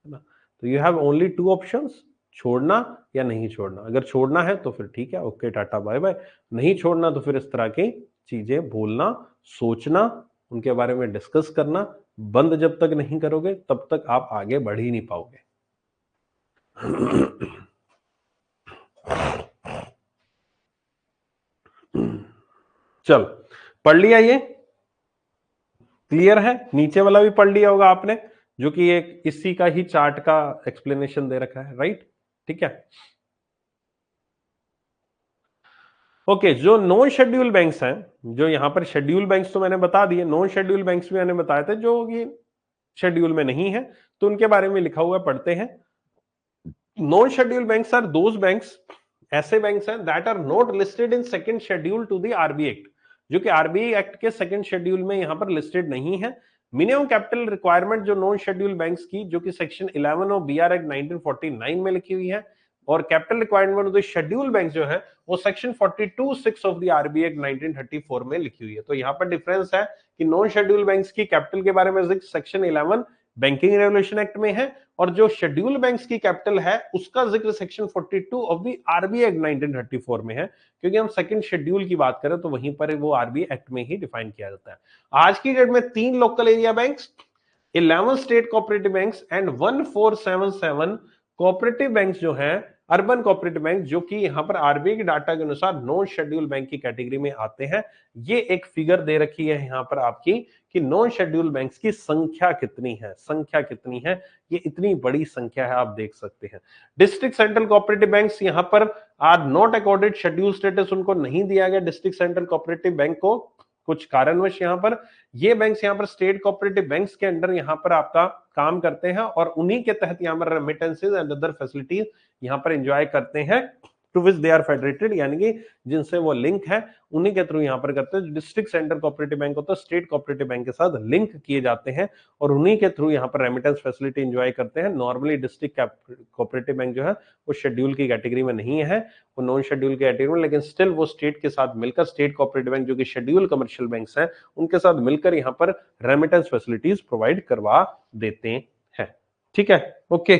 है ना। तो you have only two options, छोड़ना या नहीं छोड़ना। अगर छोड़ना है तो फिर ठीक है, ओके टाटा बाय बाय। नहीं छोड़ना तो फिर इस तरह की चीजें बोलना, सोचना, उनके बारे में डिस्कस करना बंद जब तक नहीं करोगे तब तक आप आगे बढ़ ही नहीं पाओगे। चल, पढ़ लिया ये, क्लियर है। नीचे वाला भी पढ़ लिया होगा आपने, जो कि एक इसी का ही चार्ट का एक्सप्लेनेशन दे रखा है, राइट, ठीक है। ओके, जो नॉन शेड्यूल बैंक्स हैं, जो यहां पर शेड्यूल बैंक्स तो मैंने बता दिए, नॉन शेड्यूल बैंक्स भी मैंने बताए थे जो ये शेड्यूल में नहीं है, तो उनके बारे में लिखा हुआ पढ़ते हैं। Non schedule banks are those banks, ऐसे बैंक्स हैं that are not listed in second schedule to the RBI act, जो कि आरबीआई एक्ट के सेकंड शेड्यूल में यहां पर लिस्टेड नहीं है। मिनिमम कैपिटल रिक्वायरमेंट जो नॉन शेड्यूल बैंक्स की, जो कि सेक्शन 11 ऑफ बीआर एक्ट 1949 में लिखी हुई है, और capital requirement of the schedule bank जो है वो section 42(6) of the RBI act 1934 में लिखी हुई है। तो यहां पर डिफरेंस है कि नॉन शेड्यूल बैंक्स की कैपिटल के बारे में सेक्शन 11 बैंकिंग रेगुलेशन एक्ट में है, और जो शेड्यूल बैंक्स की कैपिटल है उसका जिक्र section 42 of the RBI act 1934 में है। क्योंकि हम सेकंड शेड्यूल की बात करें तो वहीं पर वो आरबीआई एक्ट में ही डिफाइन किया जाता है। आज की डेट में 3 local area banks, 11 state cooperative banks and 1477 cooperative banks जो हैं, अर्बन कोऑपरेटिव बैंक, जो कि यहां पर आरबीआई के डाटा के अनुसार नॉन शेड्यूल बैंक की कैटेगरी में आते हैं। ये एक फिगर दे रखी है यहां पर आपकी कि नॉन शेड्यूल बैंक्स की संख्या कितनी है, संख्या कितनी है। ये इतनी बड़ी संख्या है, आप देख सकते हैं। डिस्ट्रिक्ट सेंट्रल कोऑपरेटिव बैंक्स यहां पर are not accorded schedule status, उनको नहीं दिया गया डिस्ट्रिक्ट सेंट्रल कोऑपरेटिव बैंक को, कुछ कारणवश। यहां पर ये बैंक्स यहां पर स्टेट कोऑपरेटिव बैंक्स के अंडर यहां पर आपका काम करते हैं, और उन्हीं के तहत यहां पर रेमिटेंसेज एंड अदर फैसिलिटीज यहां पर एंजॉय करते हैं, to which they are federated, यानी कि जिनसे वो लिंक है उन्हीं के थ्रू यहां पर करते हैं। डिस्ट्रिक्ट सेंटर कोऑपरेटिव बैंक होता है, स्टेट कोऑपरेटिव बैंक के साथ लिंक किए जाते हैं, और उन्हीं के थ्रू यहां पर रेमिटेंस फैसिलिटी एंजॉय करते हैं। नॉर्मली डिस्ट्रिक्ट कोऑपरेटिव बैंक जो है वो शेड्यूल की कैटेगरी में नहीं है, वो नॉन शेड्यूल की कैटेगरी में, लेकिन स्टिल वो स्टेट के साथ मिलकर, स्टेट कोऑपरेटिव बैंक जो कि शेड्यूल कमर्शियल बैंक्स हैं, उनके साथ मिलकर यहां पर रेमिटेंस फैसिलिटीज प्रोवाइड करवा देते हैं, ठीक है। ओके,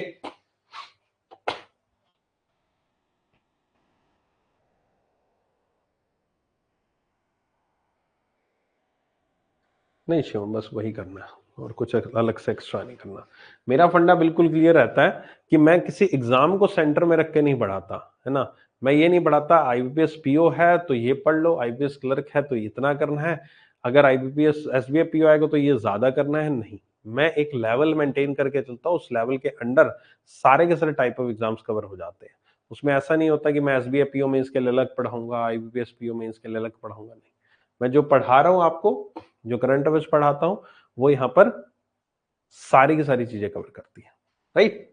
नहीं शिवम, बस वही करना है, और कुछ अलग से एक्स्ट्रा नहीं करना। मेरा फंडा बिल्कुल क्लियर रहता है कि मैं किसी एग्जाम को सेंटर में रख के नहीं पढ़ाता, है ना। मैं ये नहीं पढ़ाता आईबीपीएस पीओ है तो ये पढ़ लो, आईबीपीएस क्लर्क है तो इतना करना है, अगर आईबीपीएस एसबीआई पीओ आएगा तो ये ज्यादा करना है, नहीं। मैं एक लेवल मेंटेन करके चलता हूँ, उस लेवल के अंडर सारे के सारे टाइप ऑफ एग्जाम्स कवर हो जाते हैं। उसमें ऐसा नहीं होता कि मैं एसबीआई पीओ मेंस के लिए अलग पढ़ाऊंगा, आईबीपीएस पीओ मेंस के लिए अलग पढ़ाऊंगा, नहीं। मैं जो पढ़ा रहा हूँ आपको, जो करंट अफेयर्स पढ़ाता हूँ, वो यहाँ पर सारी की सारी चीजें कवर करती है, राइट।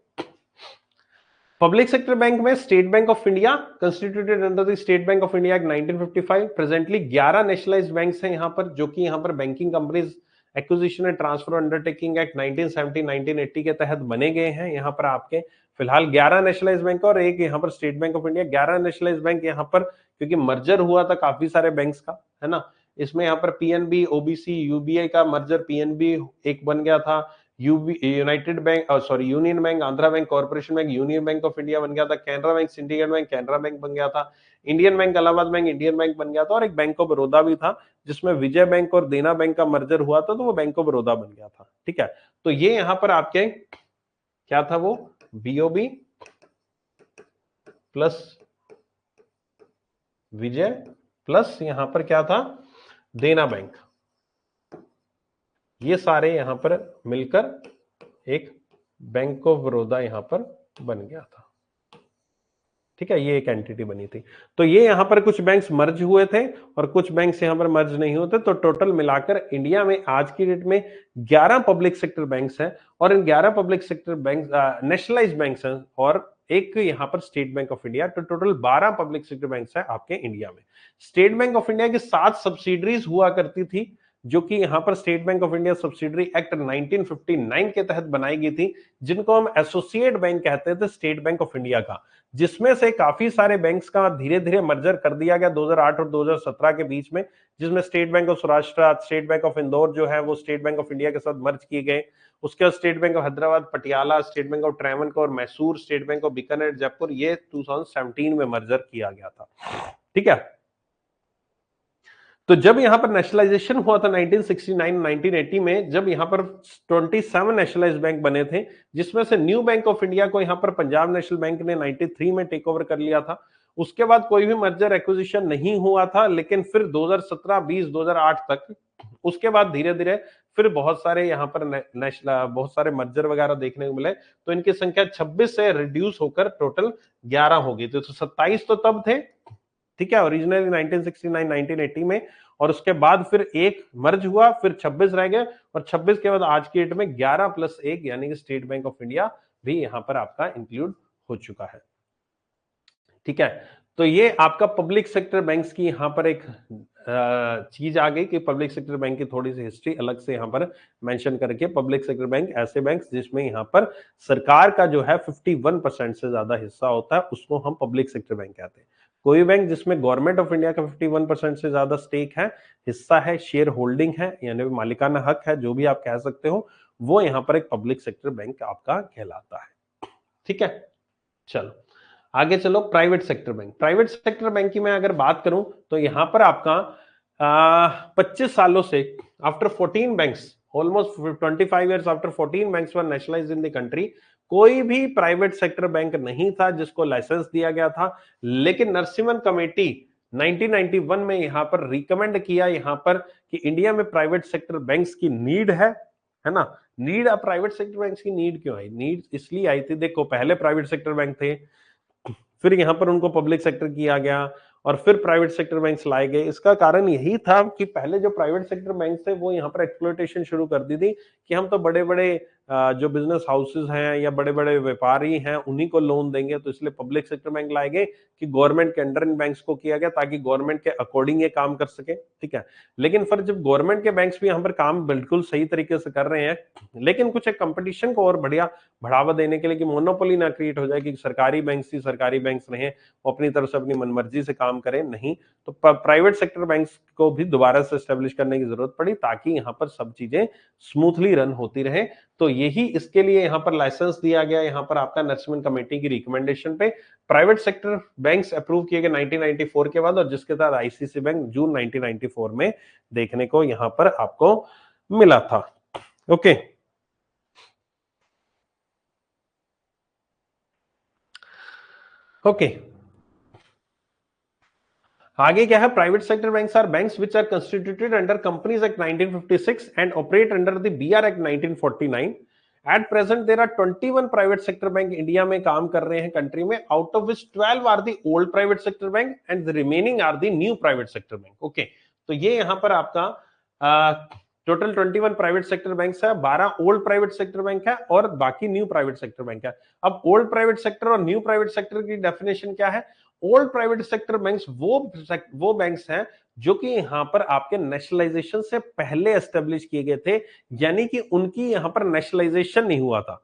पब्लिक सेक्टर बैंक में state Bank of India constituted under the state Bank of India act 1955। Presently 11 nationalised banks हैं यहाँ पर, जो कि यहाँ पर banking companies acquisition and transfer undertaking act 1970 1980 के तहत बने गए हैं। यहाँ पर आपके फिलहाल 11 नेशनलाइज्ड बैंक और एक यहाँ पर state Bank of India. 11 nationalised bank यहाँ पर क्योंकि मर्जर हुआ था काफी सारे बैंक्स का, है ना। इसमें यहाँ पर पीएनबी, ओबीसी, यूबीआई का मर्जर, पीएनबी एक बन गया था, United bank, sorry union bank, Andhra bank, corporation bank, union bank of India बन गया था, Canara bank, syndicate bank, Canara bank बन गया था, Indian bank, Allahabad bank, Indian bank बन गया था, और एक बैंक ऑफ बड़ौदा भी था जिसमें विजय बैंक और देना बैंक का मर्जर हुआ था, तो वो बैंक ऑफ बड़ौदा बन गया था। ठीक है, तो ये यहाँ पर आपके क्या था, वो बीओबी प्लस विजय प्लस यहाँ पर क्या था, देना बैंक, ये सारे यहां पर मिलकर एक बैंक ऑफ बड़ौदा यहां पर बन गया था। ठीक है, ये एक एंटिटी बनी थी। तो ये यहां पर कुछ बैंक्स मर्ज हुए थे और कुछ बैंक्स यहां पर मर्ज नहीं होते, तो टोटल मिलाकर इंडिया में आज की डेट में 11 पब्लिक सेक्टर बैंक्स हैं, और इन 11 public sector bank nationalised banks हैं और एक यहां पर स्टेट बैंक ऑफ इंडिया, तो टोटल 12 पब्लिक सेक्टर बैंक्स हैं आपके इंडिया में। स्टेट बैंक ऑफ इंडिया की 7 सब्सिडरीज हुआ करती थी, जो कि यहां पर state Bank of India subsidiary act 1959 के तहत बनाई गई थी, जिनको हम एसोसिएट बैंक कहते थे स्टेट बैंक ऑफ इंडिया का, जिसमें से काफी सारे बैंक्स का धीरे धीरे मर्जर कर दिया गया 2008 और 2017 के बीच में, जिसमें state Bank of Saurashtra, state Bank of Indore जो है वो स्टेट बैंक ऑफ इंडिया के साथ मर्ज किए गए। उसके बाद State Bank of Hyderabad, Patiala, State Bank of Travancore, Mysore, State Bank of Bikaner, Jaipur, ये 2017 में मर्जर किया गया था। ठीक है, तो जब यहां पर नेशनलाइजेशन हुआ था 1969 1980 में, जब यहां पर 27 नेशनलाइज्ड बैंक बने थे, जिसमें से न्यू बैंक ऑफ इंडिया को यहां पर पंजाब नेशनल बैंक ने 93 में टेक ओवर कर लिया था। उसके बाद कोई भी मर्जर एक्विजिशन नहीं हुआ था, लेकिन फिर 2017, 20, 2008 तक, उसके बाद धीरे धीरे फिर बहुत सारे यहाँ पर बहुत सारे मर्जर वगैरह देखने को मिले, तो इनकी संख्या 26 से रिड्यूस होकर टोटल 11 हो गई थी। तो 27 तो तब थे, ठीक है, ओरिजिनली 1969 1980 में, और उसके बाद फिर एक मर्ज हुआ, फिर 26 रह गए, और 26 के बाद आज की डेट में 11 प्लस 1 यानी कि स्टेट बैंक ऑफ इंडिया भी यहां पर आपका इंक्लूड हो चुका है। ठीक है, तो ये आपका पब्लिक सेक्टर बैंक्स की यहां पर एक चीज आ गई कि पब्लिक सेक्टर बैंक की थोड़ी सी हिस्ट्री अलग से यहां पर मेंशन करके, पब्लिक सेक्टर बैंक ऐसे बैंक जिसमें यहां पर सरकार का जो है 51% से ज्यादा हिस्सा होता है, उसको हम पब्लिक सेक्टर बैंक कहते हैं। कोई बैंक जिसमें गवर्नमेंट ऑफ इंडिया का 51% से ज्यादा स्टेक है, हिस्सा है, शेयर होल्डिंग है, यानी मालिकाना हक है, जो भी आप कह सकते हो, वो यहां पर एक पब्लिक सेक्टर बैंक आपका कहलाता है। ठीक है, चलो आगे चलो। Private sector bank, private sector bank की मैं अगर बात करूं तो यहां पर आपका 25 सालों से after 14 banks, almost 25 years after 14 banks were nationalised in the country, कोई भी प्राइवेट सेक्टर बैंक नहीं था जिसको लाइसेंस दिया गया था। लेकिन नरसिम्हन कमेटी 1991 में यहां पर रिकमेंड किया यहां पर कि इंडिया में प्राइवेट सेक्टर बैंक्स की नीड है ना। नीड, अब प्राइवेट सेक्टर बैंक्स की नीड क्यों आई? नीड इसलिए आई थी, देखो पहले प्राइवेट सेक्टर बैंक थे, फिर यहां पर उनको पब्लिक सेक्टर किया गया, और फिर प्राइवेट सेक्टर बैंक्स लाए गए। इसका कारण यही था कि पहले जो प्राइवेट सेक्टर बैंक थे वो यहां पर एक्सप्लॉयटेशन शुरू कर दी थी कि हम तो बड़े बड़े जो बिजनेस हाउसेज हैं या बड़े बड़े व्यापारी हैं उन्हीं को लोन देंगे, तो इसलिए पब्लिक सेक्टर बैंक लाए गए कि गवर्नमेंट के अंडर इन बैंक्स को किया गया ताकि गवर्नमेंट के अकॉर्डिंग ये काम कर सके। ठीक है, लेकिन फिर जब गवर्नमेंट के बैंक्स भी यहाँ पर काम बिल्कुल सही तरीके से कर रहे हैं, लेकिन कुछ एक कंपटीशन को और बढ़िया बढ़ावा देने के लिए कि मोनोपोली ना क्रिएट हो जाए कि सरकारी बैंक ही सरकारी बैंक्स रहे, वो अपनी तरफ से अपनी मनमर्जी से काम करें, नहीं, तो प्राइवेट सेक्टर बैंक्स को भी दोबारा से एस्टेब्लिश करने की जरूरत पड़ी ताकि यहां पर सब चीजें स्मूथली रन होती रहे। तो यही इसके लिए यहां पर लाइसेंस दिया गया, यहां पर आपका नरसिम्हन कमेटी की रिकमेंडेशन पे प्राइवेट सेक्टर बैंक्स अप्रूव किए गए 1994 के बाद, और जिसके तहत आईसीसी बैंक जून 1994 में देखने को यहां पर आपको मिला था। ओके, ओके, आगे क्या है, private sector banks are banks which are constituted under companies act 1956 and operate under the BR act 1949। At present there are 21 private sector bank India में काम कर रहे हैं कंट्री में, out of which 12 are the old private sector bank and the remaining are the new private sector bank. Okay, तो ये यहां पर आपका टोटल 21 प्राइवेट सेक्टर बैंक है, 12 ओल्ड प्राइवेट सेक्टर बैंक है और बाकी न्यू प्राइवेट सेक्टर बैंक है। अब ओल्ड प्राइवेट सेक्टर और न्यू प्राइवेट सेक्टर की डेफिनेशन क्या है? ओल्ड प्राइवेट सेक्टर बैंक्स वो बैंक्स हैं जो कि यहां पर आपके नेशनलाइजेशन से पहले एस्टेब्लिश किए गए थे, यानी कि उनकी यहां पर नेशनलाइजेशन नहीं हुआ था।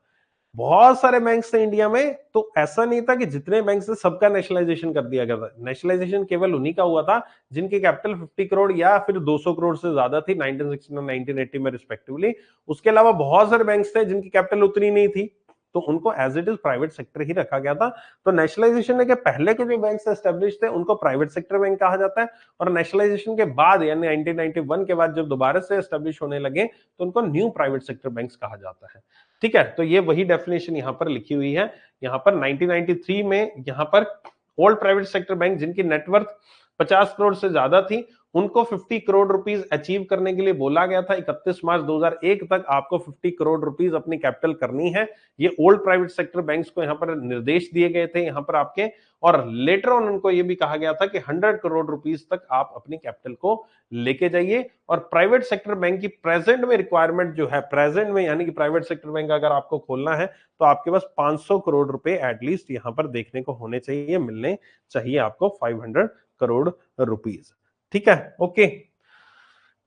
बहुत सारे बैंक्स थे इंडिया में, तो ऐसा नहीं था कि जितने बैंक थे सबका नेशनलाइजेशन कर दिया गया था। नेशनलाइजेशन केवल उन्हीं का हुआ था जिनकी कैपिटल 50 करोड़ या फिर 200 करोड़ से ज्यादा थी 1960 और 1980 में रिस्पेक्टिवली। उसके अलावा बहुत सारे बैंक्स थे जिनकी कैपिटल उतनी नहीं थी, तो उनको as it is private sector ही रखा गया था। तो नेशनलाइजेशन के पहले के जो बैंक एस्टेब्लिश थे उनको प्राइवेट सेक्टर बैंक कहा जाता है, और नेशनलाइजेशन के बाद यानी 1991 के बाद जब दोबारा से एस्टेब्लिश होने लगे तो उनको न्यू प्राइवेट सेक्टर बैंक्स कहा जाता है। ठीक है, तो ये वही डेफिनेशन यहां पर लिखी हुई है। यहां पर 1993 में यहां पर ओल्ड प्राइवेट सेक्टर बैंक जिनकी नेटवर्थ 50 करोड़ से ज्यादा थी उनको 50 करोड़ रुपीस अचीव करने के लिए बोला गया था। 31 मार्च 2001 तक आपको 50 करोड़ रुपीस अपनी कैपिटल करनी है। ये ओल्ड प्राइवेट सेक्टर बैंक्स को यहां पर निर्देश दिए गए थे यहां पर आपके, और लेटर ऑन उनको ये भी कहा गया था कि 100 करोड़ रुपीस तक आप अपनी कैपिटल को लेके जाइए। और प्राइवेट सेक्टर बैंक की प्रेजेंट में रिक्वायरमेंट जो है, प्रेजेंट में यानी कि प्राइवेट सेक्टर बैंक अगर आपको खोलना है तो आपके पास 500 करोड़ रुपए एटलीस्ट यहां पर देखने को होने चाहिए, मिलने चाहिए आपको 500 करोड़ रुपीस। ठीक है, ओके।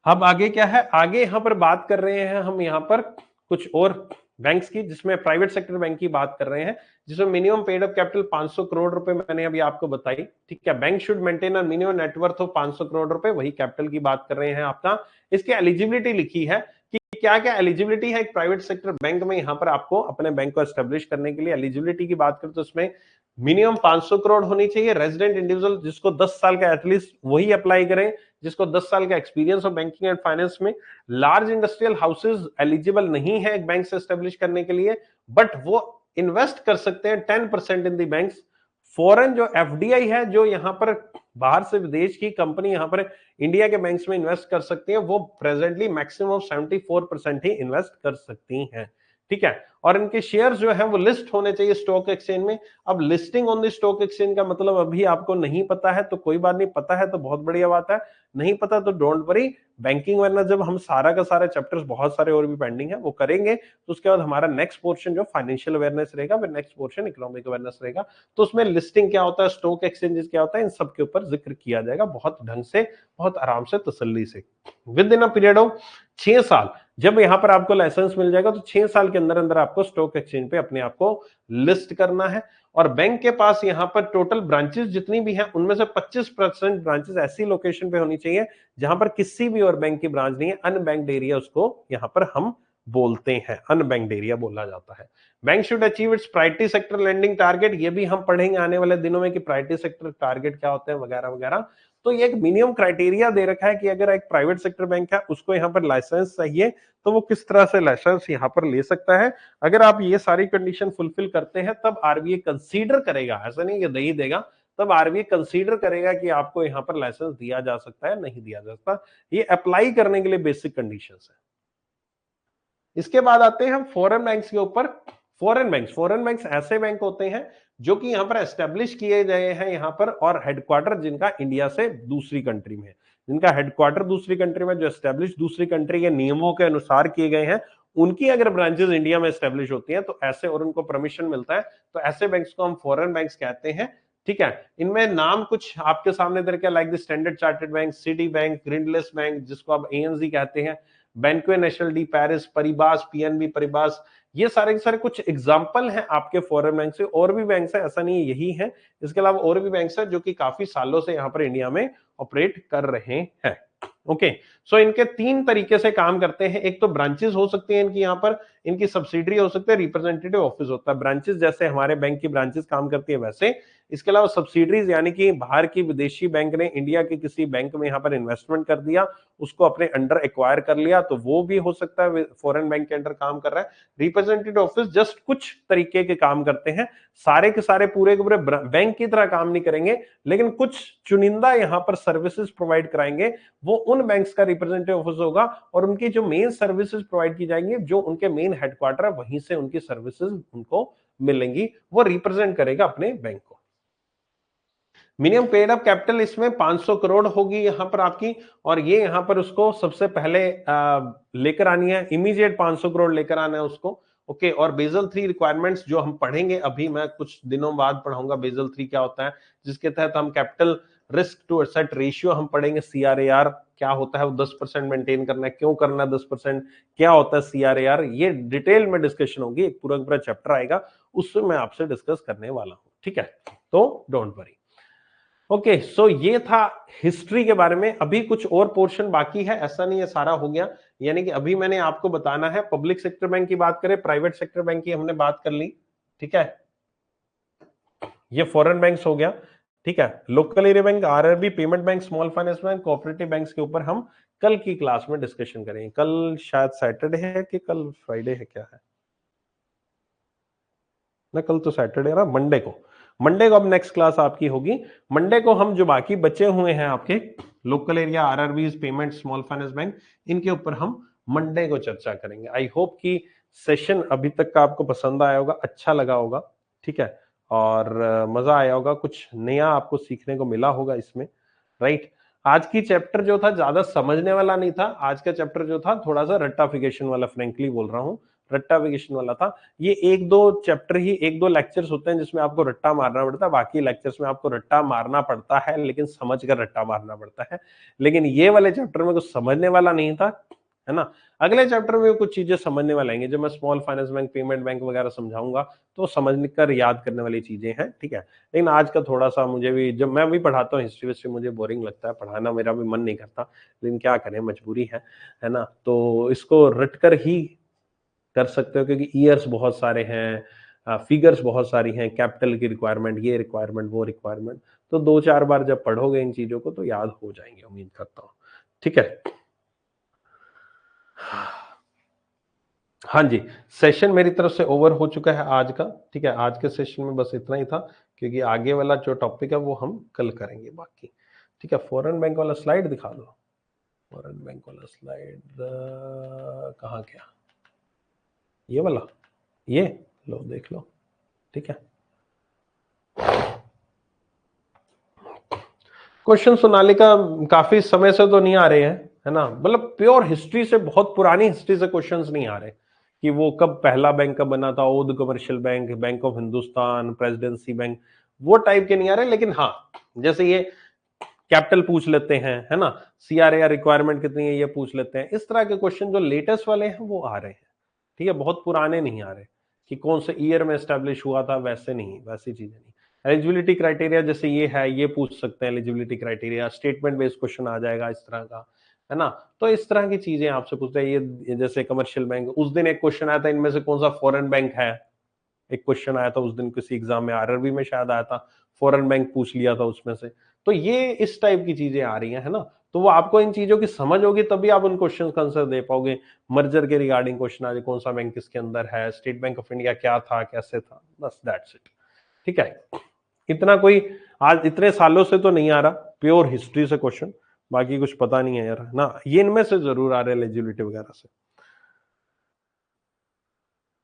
अब आगे क्या है, आगे यहां पर बात कर रहे हैं हम यहां पर कुछ और बैंक्स की, जिसमें प्राइवेट सेक्टर बैंक की बात कर रहे हैं, जिसमें minimum paid up capital 500 crore रुपए मैंने अभी आपको बताई। ठीक है, bank should maintain a minimum net worth of 500 crore रुपए, वही कैपिटल की बात कर रहे हैं आपका। इसकी एलिजिबिलिटी लिखी है कि क्या क्या एलिजिबिलिटी है एक प्राइवेट सेक्टर बैंक में। यहां पर आपको अपने बैंक को एस्टेब्लिश करने के लिए एलिजिबिलिटी की बात करें तो इसमें मिनिमम 500 करोड़ होनी चाहिए। रेजिडेंट इंडिविजुअल जिसको 10 साल का एटलीस्ट वही अप्लाई करें जिसको 10 साल का एक्सपीरियंस हो बैंकिंग एंड फाइनेंस में। लार्ज इंडस्ट्रियल हाउसेज एलिजिबल नहीं है एक बैंक से एस्टेब्लिश करने के लिए, बट वो इन्वेस्ट कर सकते हैं 10% इन दी बैंक्स। फॉरेन जो एफडीआई है, जो यहां पर बाहर से विदेश की कंपनी यहां पर इंडिया के बैंक्स में इन्वेस्ट कर सकती है, वो प्रेजेंटली मैक्सिमम 74% ही इन्वेस्ट कर सकती हैं। ठीक है, और इनके शेयर जो है वो लिस्ट होने चाहिए स्टॉक एक्सचेंज में। अब listing on the stock exchange का मतलब अभी आपको नहीं पता है तो कोई बात नहीं, पता है तो बहुत बढ़िया बात है, नहीं पता तो डोंट वरी। बैंकिंग वरना जब हम सारा का सारा चैप्टर्स बहुत सारे और भी पेंडिंग है वो करेंगे, तो उसके बाद हमारा नेक्स्ट पोर्शन जो फाइनेंशियल अवेयरनेस रहेगा, फिर नेक्स्ट पोर्शन इकोनॉमिक अवेयरनेस रहेगा। तो उसमें लिस्टिंग क्या होता है, स्टॉक एक्सचेंजेस क्या होता है, इन सब के ऊपर जिक्र किया जाएगा बहुत ढंग से, बहुत आराम से, तसल्ली से। With in a period of 6 साल जब यहां पर आपको लाइसेंस मिल जाएगा तो 6 साल के अंदर अंदर आपको स्टॉक एक्सचेंज पे अपने आप को लिस्ट करना है। और बैंक के पास यहां पर टोटल ब्रांचेस जितनी भी हैं उनमें से 25% ब्रांचेस ऐसी लोकेशन पे होनी चाहिए जहां पर किसी भी और बैंक की ब्रांच नहीं है, अनबैंक्ड एरिया उसको यहां पर हम बोलते हैं, अनबैंक्ड एरिया बोला जाता है। Bank should achieve it's priority sector lending target, ये भी हम पढ़ेंगे आने वाले दिनों में कि प्रायोरिटी सेक्टर टारगेट क्या होते हैं वगैरह वगैरह। तो ये एक मिनिमम क्राइटेरिया दे रखा है कि अगर एक प्राइवेट सेक्टर बैंक है उसको यहाँ पर लाइसेंस चाहिए तो वो किस तरह से लाइसेंस यहाँ पर ले सकता है। अगर आप ये सारी कंडीशन फुलफिल करते हैं तब आरबीआई कंसीडर करेगा, ऐसा नहीं कि नहीं देगा, तब आरबीआई कंसीडर करेगा कि आपको यहाँ पर लाइसेंस दिया जा सकता है, नहीं दिया जा सकता। ये अप्लाई करने के लिए बेसिक कंडीशंस है। इसके बाद आते हैं हम फॉरेन बैंक्स के ऊपर। फॉरेन बैंक्स ऐसे बैंक होते हैं जो कि यहां पर एस्टेब्लिश किए गए हैं यहां पर, और हेडक्वार्टर जिनका इंडिया से दूसरी कंट्री में है, जिनका हेडक्वार्टर दूसरी कंट्री में, जो एस्टेब्लिश दूसरी कंट्री के नियमों के अनुसार किए गए हैं, उनकी अगर ब्रांचेस इंडिया में एस्टेब्लिश होती हैं तो ऐसे, और उनको परमिशन मिलता है, तो ऐसे बैंक्स को हम फॉरेन बैंक्स कहते हैं। ठीक है, इनमें नाम कुछ आपके सामने दे रखे, like the Standard Chartered Bank, Citibank, Grindlays Bank जिसको आप एएनजी कहते हैं, Banque Nationale de Paris, Paribas, PNB Paribas, ये सारे के सारे कुछ एग्जाम्पल हैं आपके फॉरेन बैंक से। और भी बैंक है, ऐसा नहीं यही है, इसके अलावा और भी बैंक है जो कि काफी सालों से यहाँ पर इंडिया में ऑपरेट कर रहे हैं। ओके, सो इनके 3 तरीके से काम करते हैं। एक तो ब्रांचेस हो सकती हैं इनकी, यहाँ पर इनकी सब्सिडरी हो सकती है, रिप्रेजेंटेटिव ऑफिस होता है। ब्रांचेस जैसे हमारे बैंक की ब्रांचेस काम करती है वैसे, इसके अलावा सब्सिडरीज यानी कि बाहर की विदेशी बैंक ने इंडिया के किसी बैंक में यहाँ पर इन्वेस्टमेंट कर दिया, उसको अपने अंडर एक्वायर कर लिया, तो वो भी हो सकता है फॉरेन बैंक के अंडर काम कर रहा है। रिप्रेजेंटेटिव ऑफिस जस्ट कुछ तरीके के काम करते हैं, सारे के सारे पूरे के पूरे बैंक की तरह काम नहीं करेंगे, लेकिन कुछ चुनिंदा यहाँ पर सर्विसेज प्रोवाइड कराएंगे। वो उन बैंक्स का रिप्रेजेंटेटिव ऑफिस होगा और उनकी जो मेन सर्विसेज प्रोवाइड की जाएंगी, जो उनके मेन हेडक्वार्टर है वहीं से उनकी सर्विसेज उनको मिलेंगी, वो रिप्रेजेंट करेगा अपने बैंक को। मिनिमम पेड अप कैपिटल इसमें 500 करोड़ होगी यहां पर आपकी, और ये यहां पर उसको सबसे पहले लेकर आनी है, इमीडिएट 500 करोड़ लेकर आना है उसको। ओके, और बेजल 3 रिक्वायरमेंट्स जो हम पढ़ेंगे अभी, मैं कुछ दिनों बाद पढ़ाऊंगा बेजल 3 क्या होता है, जिसके तहत हम capital risk to asset ratio हम पढ़ेंगे, सीआरएआर क्या होता है, वो 10% मेंटेन करना है, क्यों करना है 10%, क्या होता है सीआरएआर, ये डिटेल में डिस्कशन होगी, एक पूरा चैप्टर आएगा, उससे मैं आपसे डिस्कस करने वाला हूं। ठीक है, तो डोंट वरी। ओके, सो ये था हिस्ट्री के बारे में। अभी कुछ और पोर्शन बाकी है, ऐसा नहीं है सारा हो गया। यानी कि अभी मैंने आपको बताना है, पब्लिक सेक्टर बैंक की बात करें, प्राइवेट सेक्टर बैंक की हमने बात कर ली। ठीक है, ये फॉरेन बैंक्स हो गया। ठीक है, local area bank, RRB, payment bank, small finance bank, cooperative banks के ऊपर हम कल की क्लास में डिस्कशन करेंगे। कल शायद सैटरडे है कि कल फ्राइडे है, क्या है ना, कल तो सैटरडे है ना, मंडे को अब नेक्स्ट क्लास आपकी होगी। मंडे को हम जो बाकी बचे हुए हैं आपके local area, RRBs, payment, small finance bank, इनके ऊपर हम मंडे को चर्चा करेंगे। आई होप कि सेशन अभी तक का आपको पसंद आया होगा, अच्छा लगा होगा। ठीक है, और मजा आया होगा, कुछ नया आपको सीखने को मिला होगा इसमें, राइट। आज की चैप्टर जो था ज्यादा समझने वाला नहीं था, आज का चैप्टर जो था थोड़ा सा रट्टाफिकेशन वाला, फ्रेंकली बोल रहा हूँ, रट्टाफिकेशन वाला था। ये एक दो चैप्टर ही, एक दो लेक्चर्स होते हैं जिसमें आपको रट्टा मारना पड़ता है, बाकी लेक्चर्स में आपको रट्टा मारना पड़ता है लेकिन समझ कर रट्टा मारना पड़ता है। लेकिन ये वाले चैप्टर में कुछ समझने वाला नहीं था, है ना। अगले चैप्टर में कुछ चीजें समझने वाले आएंगे, जब मैं small finance bank, payment bank वगैरह समझाऊंगा तो समझ कर याद करने वाली चीजें हैं। ठीक है, लेकिन आज का थोड़ा सा मुझे भी, जब मैं भी पढ़ाता हूँ हिस्ट्री विस्ट्री, मुझे बोरिंग लगता है पढ़ाना, मेरा भी मन नहीं करता, लेकिन क्या करें, मजबूरी है ना। तो इसको रट कर ही कर सकते हो, क्योंकि ईयर्स बहुत सारे हैं, फिगर्स बहुत सारी हैं, कैपिटल की रिक्वायरमेंट, ये रिक्वायरमेंट, वो रिक्वायरमेंट, तो 2-4 बार जब पढ़ोगे इन चीजों को तो याद हो जाएंगे, उम्मीद करता हूँ। ठीक है, हाँ जी, सेशन मेरी तरफ से ओवर हो चुका है आज का। ठीक है, आज के सेशन में बस इतना ही था, क्योंकि आगे वाला जो टॉपिक है वो हम कल करेंगे बाकी। ठीक है, फॉरेन बैंक वाला स्लाइड दिखा दो, फॉरेन बैंक वाला स्लाइड कहाँ गया, ये वाला, ये लो देख लो। ठीक है, क्वेश्चन सोनालिका काफी समय से तो नहीं आ रहे हैं, है ना, मतलब प्योर हिस्ट्री से, बहुत पुरानी हिस्ट्री से क्वेश्चंस नहीं आ रहे कि वो कब पहला बैंक कब बना था, ओद commercial bank, bank of Hindustan, presidency bank, वो टाइप के नहीं आ रहे। लेकिन हाँ, जैसे ये कैपिटल पूछ लेते हैं, है ना, सीआरएआर रिक्वायरमेंट कितनी है ये पूछ लेते हैं, इस तरह के क्वेश्चन जो लेटेस्ट वाले हैं वो आ रहे हैं। ठीक है, बहुत पुराने नहीं आ रहे कि कौन से ईयर में एस्टेब्लिश हुआ था, वैसे नहीं, वैसी चीजें नहीं। एलिजिबिलिटी क्राइटेरिया जैसे ये है, ये पूछ सकते हैं eligibility criteria, statement based question आ जाएगा इस तरह का, है ना। तो इस तरह की चीजें आपसे पूछते हैं। ये जैसे कमर्शियल बैंक, उस दिन एक क्वेश्चन आया था, इनमें से कौन सा फॉरेन बैंक है, एक क्वेश्चन आया था उस दिन किसी एग्जाम में, आरआरबी में शायद आया था, फॉरेन बैंक पूछ लिया था उसमें से। तो ये इस टाइप की चीजें आ रही हैं, है ना। तो वो आपको इन चीजों की समझ होगी तभी आप उन क्वेश्चन का आंसर दे पाओगे। मर्जर के रिगार्डिंग क्वेश्चन आ जाए, कौन सा बैंक किसके अंदर है, स्टेट बैंक ऑफ इंडिया क्या था, कैसे था, बस दैट्स इट। ठीक है, इतना कोई आज इतने सालों से तो नहीं आ रहा प्योर हिस्ट्री से क्वेश्चन, बाकी कुछ पता नहीं है यार ना, ये इनमें से जरूर आ रहे हैं एलिजिबिलिटी वगैरह से।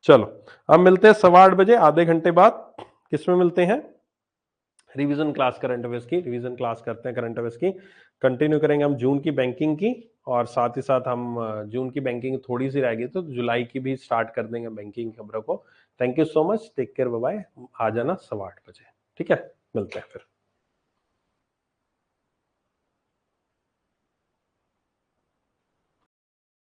चलो, अब मिलते हैं 8:15 आधे घंटे बाद। किसमें मिलते हैं, रिवीजन क्लास, करंट अफेयर्स की रिवीजन क्लास करते हैं, करंट अफेयर्स की कंटिन्यू करेंगे हम, जून की बैंकिंग की, और साथ ही साथ हम जून की बैंकिंग थोड़ी सी रह गई तो जुलाई की भी स्टार्ट कर देंगे बैंकिंग खबरों को। Thank you so much, take care, bye bye, आ जाना 8:15 बजे। ठीक है, मिलते हैं फिर।